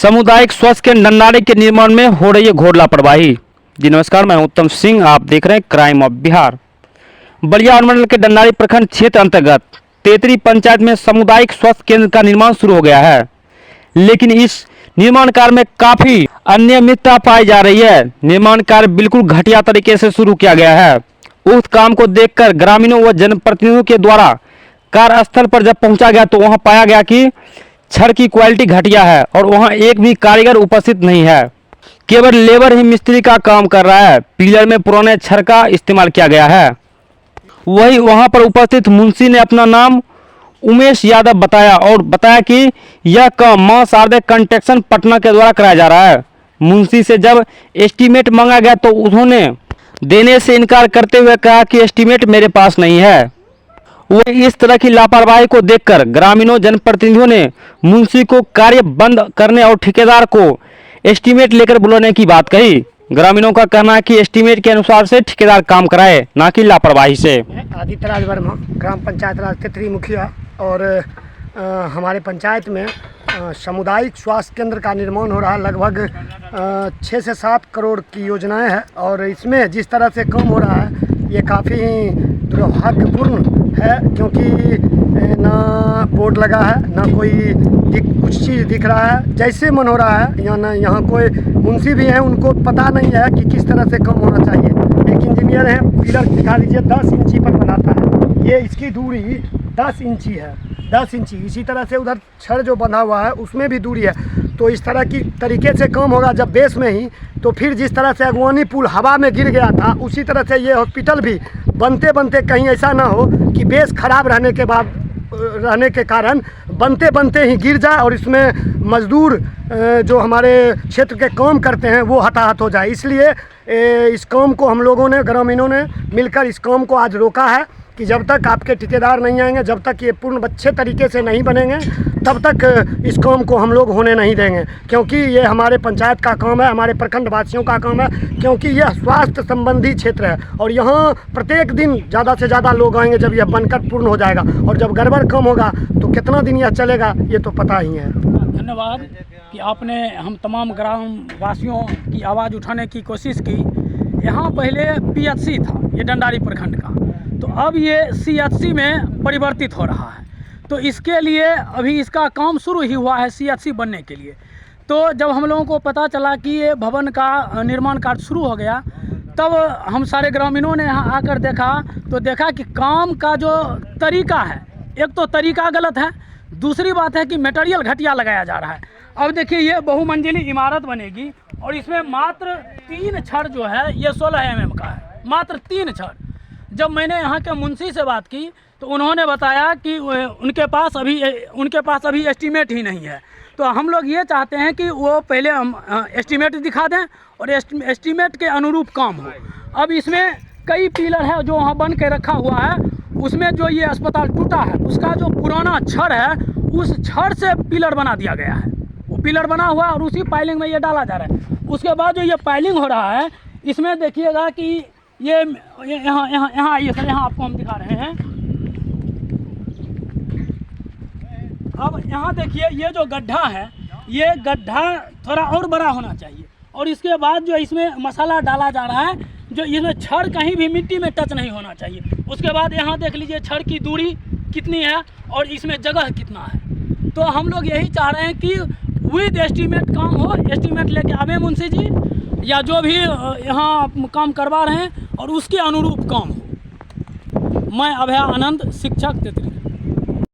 सामुदायिक स्वास्थ्य केंद्र नन्नारी के निर्माण में हो रही है घोर लापरवाही। जी नमस्कार, मैं उत्तम सिंह, आप देख रहे हैं क्राइम ऑफ बिहार। बलिया मंडल के नन्नारी प्रखंड क्षेत्र अंतर्गत तेतरी पंचायत में सामुदायिक स्वास्थ्य केंद्र का निर्माण शुरू हो गया है, लेकिन इस निर्माण कार्य में काफी अनियमितता पाई जा रही है। निर्माण कार्य बिल्कुल घटिया तरीके से शुरू किया गया है। उस काम को देखकर ग्रामीणों व जनप्रतिनिधियों के द्वारा कार्यस्थल पर जब पहुंचा गया तो वहां पाया गया कि छड़ की क्वालिटी घटिया है और वहां एक भी कारीगर उपस्थित नहीं है। केवल लेबर ही मिस्त्री का काम कर रहा है। पिलर में पुराने छड़ का इस्तेमाल किया गया है। वही वहां पर उपस्थित मुंशी ने अपना नाम उमेश यादव बताया और बताया कि यह काम मां शारदा कंस्ट्रक्शन पटना के द्वारा कराया जा रहा है। मुंशी से जब एस्टीमेट मांगा गया तो उन्होंने देने से इनकार करते हुए कहा कि एस्टीमेट मेरे पास नहीं है। वही इस तरह की लापरवाही को देखकर ग्रामीणों जनप्रतिनिधियों ने मुंशी को कार्य बंद करने और ठेकेदार को एस्टीमेट लेकर बुलाने की बात कही। ग्रामीणों का कहना है कि एस्टीमेट के अनुसार से ठेकेदार काम कराए, ना कि लापरवाही से। आदित्य राज वर्मा, ग्राम पंचायत राज तेतरी मुखिया। और हमारे पंचायत में सामुदायिक स्वास्थ्य केंद्र का निर्माण हो रहा है। लगभग 6 से 7 करोड़ की योजनाएं हैं और इसमें जिस तरह से काम हो रहा है ये काफ़ी दुर्भाग्यपूर्ण है, क्योंकि ना बोर्ड लगा है, ना कोई कुछ चीज़ दिख रहा है, जैसे मन हो रहा है। यहाँ कोई मुंशी भी हैं, उनको पता नहीं है कि किस तरह से काम होना चाहिए। एक इंजीनियर है, पिलर दिखा लीजिए 10 इंची पर बनाता है, ये इसकी दूरी 10 इंची है, 10 इंची। इसी तरह से उधर छड़ जो बंधा हुआ है उसमें भी दूरी है। तो इस तरह की तरीके से काम होगा जब बेस में ही, तो फिर जिस तरह से अगवानी पुल हवा में गिर गया था उसी तरह से ये हॉस्पिटल भी बनते बनते कहीं ऐसा ना हो कि बेस खराब रहने के कारण बनते बनते ही गिर जाए और इसमें मजदूर जो हमारे क्षेत्र के काम करते हैं वो हताहत हो जाए। इसलिए इस काम को हम लोगों ने, ग्रामीणों ने मिलकर इस काम को आज रोका है कि जब तक आपके ठेकेदार नहीं आएंगे, जब तक ये पूर्ण अच्छे तरीके से नहीं बनेंगे, तब तक इस काम को हम लोग होने नहीं देंगे। क्योंकि ये हमारे पंचायत का काम है, हमारे प्रखंड वासियों का काम है, क्योंकि यह स्वास्थ्य संबंधी क्षेत्र है और यहाँ प्रत्येक दिन ज़्यादा से ज़्यादा लोग आएंगे जब यह बनकर पूर्ण हो जाएगा। और जब गड़बड़ कम होगा तो कितना दिन यह चलेगा ये तो पता ही है। धन्यवाद कि आपने हम तमाम ग्राम वासियों की आवाज़ उठाने की कोशिश की। यहाँ पहले PHC था ये नन्नारी प्रखंड का, तो अब ये CHC में परिवर्तित हो रहा है। तो इसके लिए अभी इसका काम शुरू ही हुआ है CHC बनने के लिए। तो जब हम लोगों को पता चला कि ये भवन का निर्माण कार्य शुरू हो गया, तब हम सारे ग्रामीणों ने यहाँ आकर देखा तो देखा कि काम का जो तरीका है, एक तो तरीका गलत है, दूसरी बात है कि मटेरियल घटिया लगाया जा रहा है। अब देखिए ये बहुमंजिली इमारत बनेगी और इसमें मात्र 3 छड़ जो है ये 16 mm का है, मात्र 3 छड़। जब मैंने यहाँ के मुंशी से बात की तो उन्होंने बताया कि उनके पास अभी एस्टीमेट ही नहीं है। तो हम लोग ये चाहते हैं कि वो पहले हम एस्टीमेट दिखा दें और एस्टीमेट के अनुरूप काम हो। अब इसमें कई पिलर है जो वहाँ बन के रखा हुआ है, उसमें जो ये अस्पताल टूटा है उसका जो पुराना छड़ है उस छड़ से पिलर बना दिया गया है। वो पिलर बना हुआ है और उसी पाइलिंग में ये डाला जा रहा है। उसके बाद जो ये पाइलिंग हो रहा है इसमें देखिएगा कि ये यहाँ आइए सर, यहाँ आपको हम दिखा रहे हैं। अब यहाँ देखिए ये जो गड्ढा है, ये गड्ढा थोड़ा और बड़ा होना चाहिए और इसके बाद जो इसमें मसाला डाला जा रहा है, जो इसमें छड़ कहीं भी मिट्टी में टच नहीं होना चाहिए। उसके बाद यहाँ देख लीजिए छड़ की दूरी कितनी है और इसमें जगह कितना है। तो हम लोग यही चाह रहे हैं कि विद एस्टीमेट काम हो, एस्टीमेट लेके आवे मुंशी जी या जो भी यहाँ काम करवा रहे हैं और उसके अनुरूप काम हो। मैं अभय आनंद, शिक्षक तेतरी।